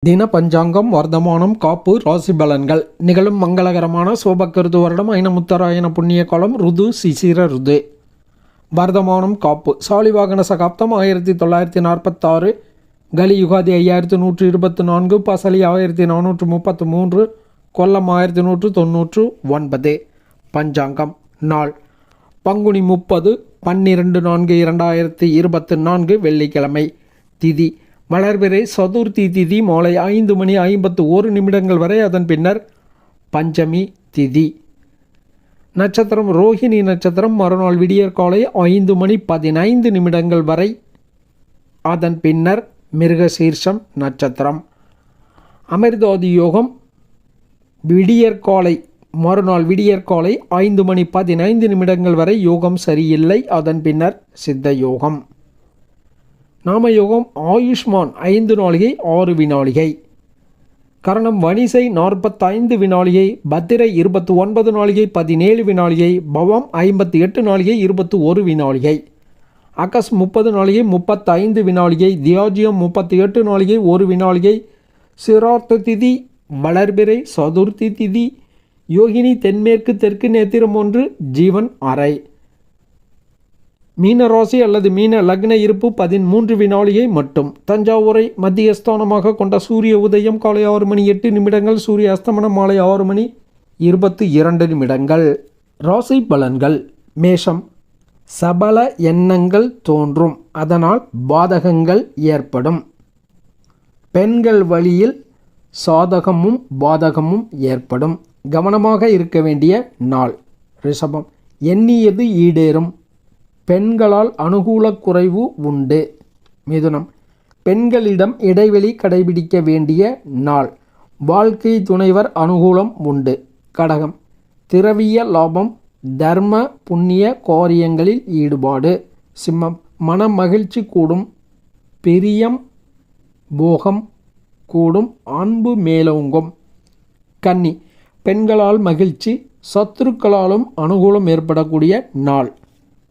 தின பஞ்சாங்கம் வர்த்தமானம் காப்பு ராசி பலன்கள் நிகழும் மங்களகரமான சோபக்கிருது வருடம் ஐனமுத்தராயண புண்ணிய காலம் ருது சிசிர ருது. வர்த்தமானம் காப்பு சாலிவாகன சகாப்தம் 1946, கலி யுகாதி 5124, பசலி 1433, கொல்லம் 1199. பஞ்சாங்கம் நாள் பங்குனி 30 12/4/2024 வெள்ளிக்கிழமை. திதி வளர்பிறை சதுர்த்தி திதி மாலை 5:51 வரை, அதன் பின்னர் பஞ்சமி திதி. நட்சத்திரம் ரோஹிணி நட்சத்திரம், மறுநாள் விடியற் காலை 5:15 வரை, அதன் பின்னர் மிருகசீர்ஷம் நட்சத்திரம். அமிர்தாதி யோகம் மறுநாள் விடியற்காலை 5:15 வரை யோகம் சரியில்லை, அதன் பின்னர் சித்த யோகம். நாமயோகம் ஆயுஷ்மான் 5 நாளிகை 6 வினாளிகை, கரணம் வணிசை 45 வினாளிகை, பத்திரை 29 நாளிகை 17 வினாளிகை, பவம் 58 நாளிகை 21 வினாளிகை, அகஸ் 30 நாளிகை 35 வினாளிகை, தியாஜியம் 38 நாளிகை 1 வினாளிகை, சிரார்த்த திதி வளர்பிறை சதுர்த்தி திதி, யோகினி தென்மேற்கு தெற்கு நேத்திரம் 1, ஜீவன் அறை. மீன ராசி அல்லது மீன லக்ன இருப்பு 13 வினாளிகை மட்டும். தஞ்சாவூரை மத்தியஸ்தானமாக கொண்ட சூரிய உதயம் காலை 6:08, சூரிய அஸ்தமனம் மாலை 6:22. ராசி பலன்கள். மேஷம் சபல எண்ணங்கள் தோன்றும், அதனால் பாதகங்கள் ஏற்படும். பெண்கள் வழியில் சாதகமும் பாதகமும் ஏற்படும், கவனமாக இருக்க வேண்டிய நாள். ரிஷபம் எண்ணியது ஈடேறும், பெண்களால் அனுகூல குறைவு உண்டு. மிதுனம் பெண்களிடம் இடைவெளி கடைபிடிக்க வேண்டிய நாள், வாழ்க்கை துணைவர் அனுகூலம் உண்டு. கடகம் திரவிய லாபம், தர்ம புண்ணிய காரியங்களில் ஈடுபாடு. சிம்மம் மன மகிழ்ச்சி கூடும், பிரியம் போகம் கூடும், அன்பு மேலோங்கும். கன்னி பெண்களால் மகிழ்ச்சி, சத்துருக்களாலும் அனுகூலம் ஏற்படக்கூடிய நாள்.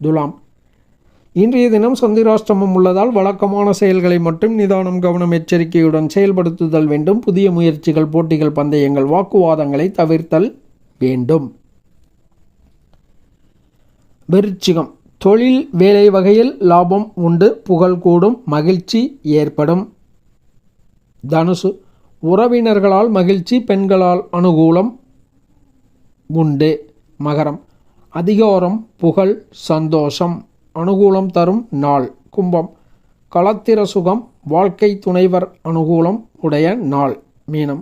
துலாம் இன்றைய தினம் சந்திராஷ்டமம் உள்ளதால் வழக்கமான செயல்களை மட்டும் நிதானம் கவனம் எச்சரிக்கையுடன் செயல்படுத்துதல் வேண்டும். புதிய முயற்சிகள் போட்டிகள் பந்தயங்கள் வாக்குவாதங்களை தவிர்த்தல் வேண்டும். விருச்சிகம் தொழில் வேலை வகையில் லாபம் உண்டு, புகழ் கூடும், மகிழ்ச்சி ஏற்படும். தனுசு உறவினர்களால் மகிழ்ச்சி, பெண்களால் அனுகூலம் உண்டு. மகரம் அதிகாரம் புகழ் சந்தோஷம் அனுகூலம் தரும் நாள். கும்பம் களத்திர சுகம், வாழ்க்கை துணைவர் அனுகூலம் உடைய நாள். மீனம்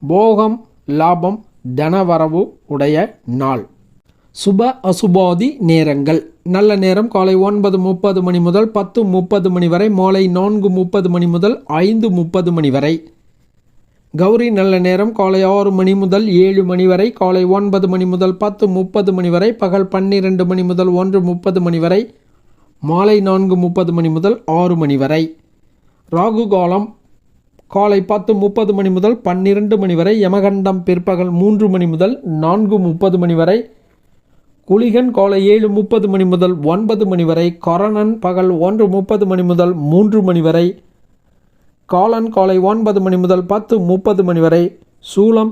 போகம் லாபம் தனவரவு உடைய நாள். சுப அசுபாதி நேரங்கள். நல்ல நேரம் காலை 9:30 முதல் 10:30 வரை, மாலை 4:30 முதல் 5:30 வரை. கௌரி நல்ல நேரம் காலை 6 முதல் 7 வரை, காலை 9 முதல் 10:30 வரை, பகல் 12 முதல் 1:30 வரை, மாலை 4:30 முதல் 6 வரை. ராகு காலம் காலை 10:30 முதல் 12 வரை, யமகண்டம் பிற்பகல் 3 முதல் 4:30 வரை, குளிகன் காலை 7:30 முதல் 9 வரை, கரணன் பகல் 1:30 முதல் 3 வரை, காலன் காலை 9 முதல் 10:30 வரை. சூலம்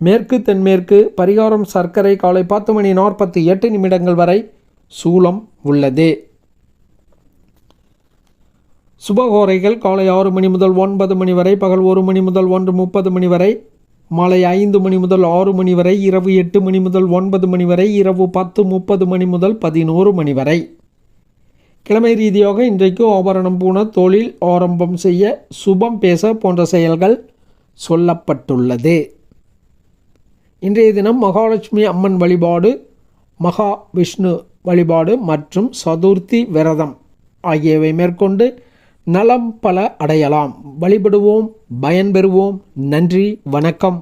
மேற்கு தென்மேற்கு, பரிகாரம் சர்க்கரை காலை 10:48 வரை சூலம் உள்ளது. சுபகோரைகள் காலை 6 முதல் 9 வரை, பகல் 1 முதல் 1:30 வரை, மாலை 5 முதல் 6 வரை, இரவு 8 முதல் 9 வரை, இரவு 10:30 முதல் 11 வரை. கிழமை ரீதியாக இன்றைக்கு ஆபரணம் பூண, தொழில் ஆரம்பம் செய்ய, சுபம் பேச போன்ற செயல்கள் சொல்லப்பட்டுள்ளது. இன்றைய தினம் மகாலட்சுமி அம்மன் வழிபாடு, மகா விஷ்ணு வழிபாடு மற்றும் சதுர்த்தி விரதம் ஆகியவை மேற்கொண்டு நலம் பல அடையலாம். வழிபடுவோம், பயன்பெறுவோம். நன்றி, வணக்கம்.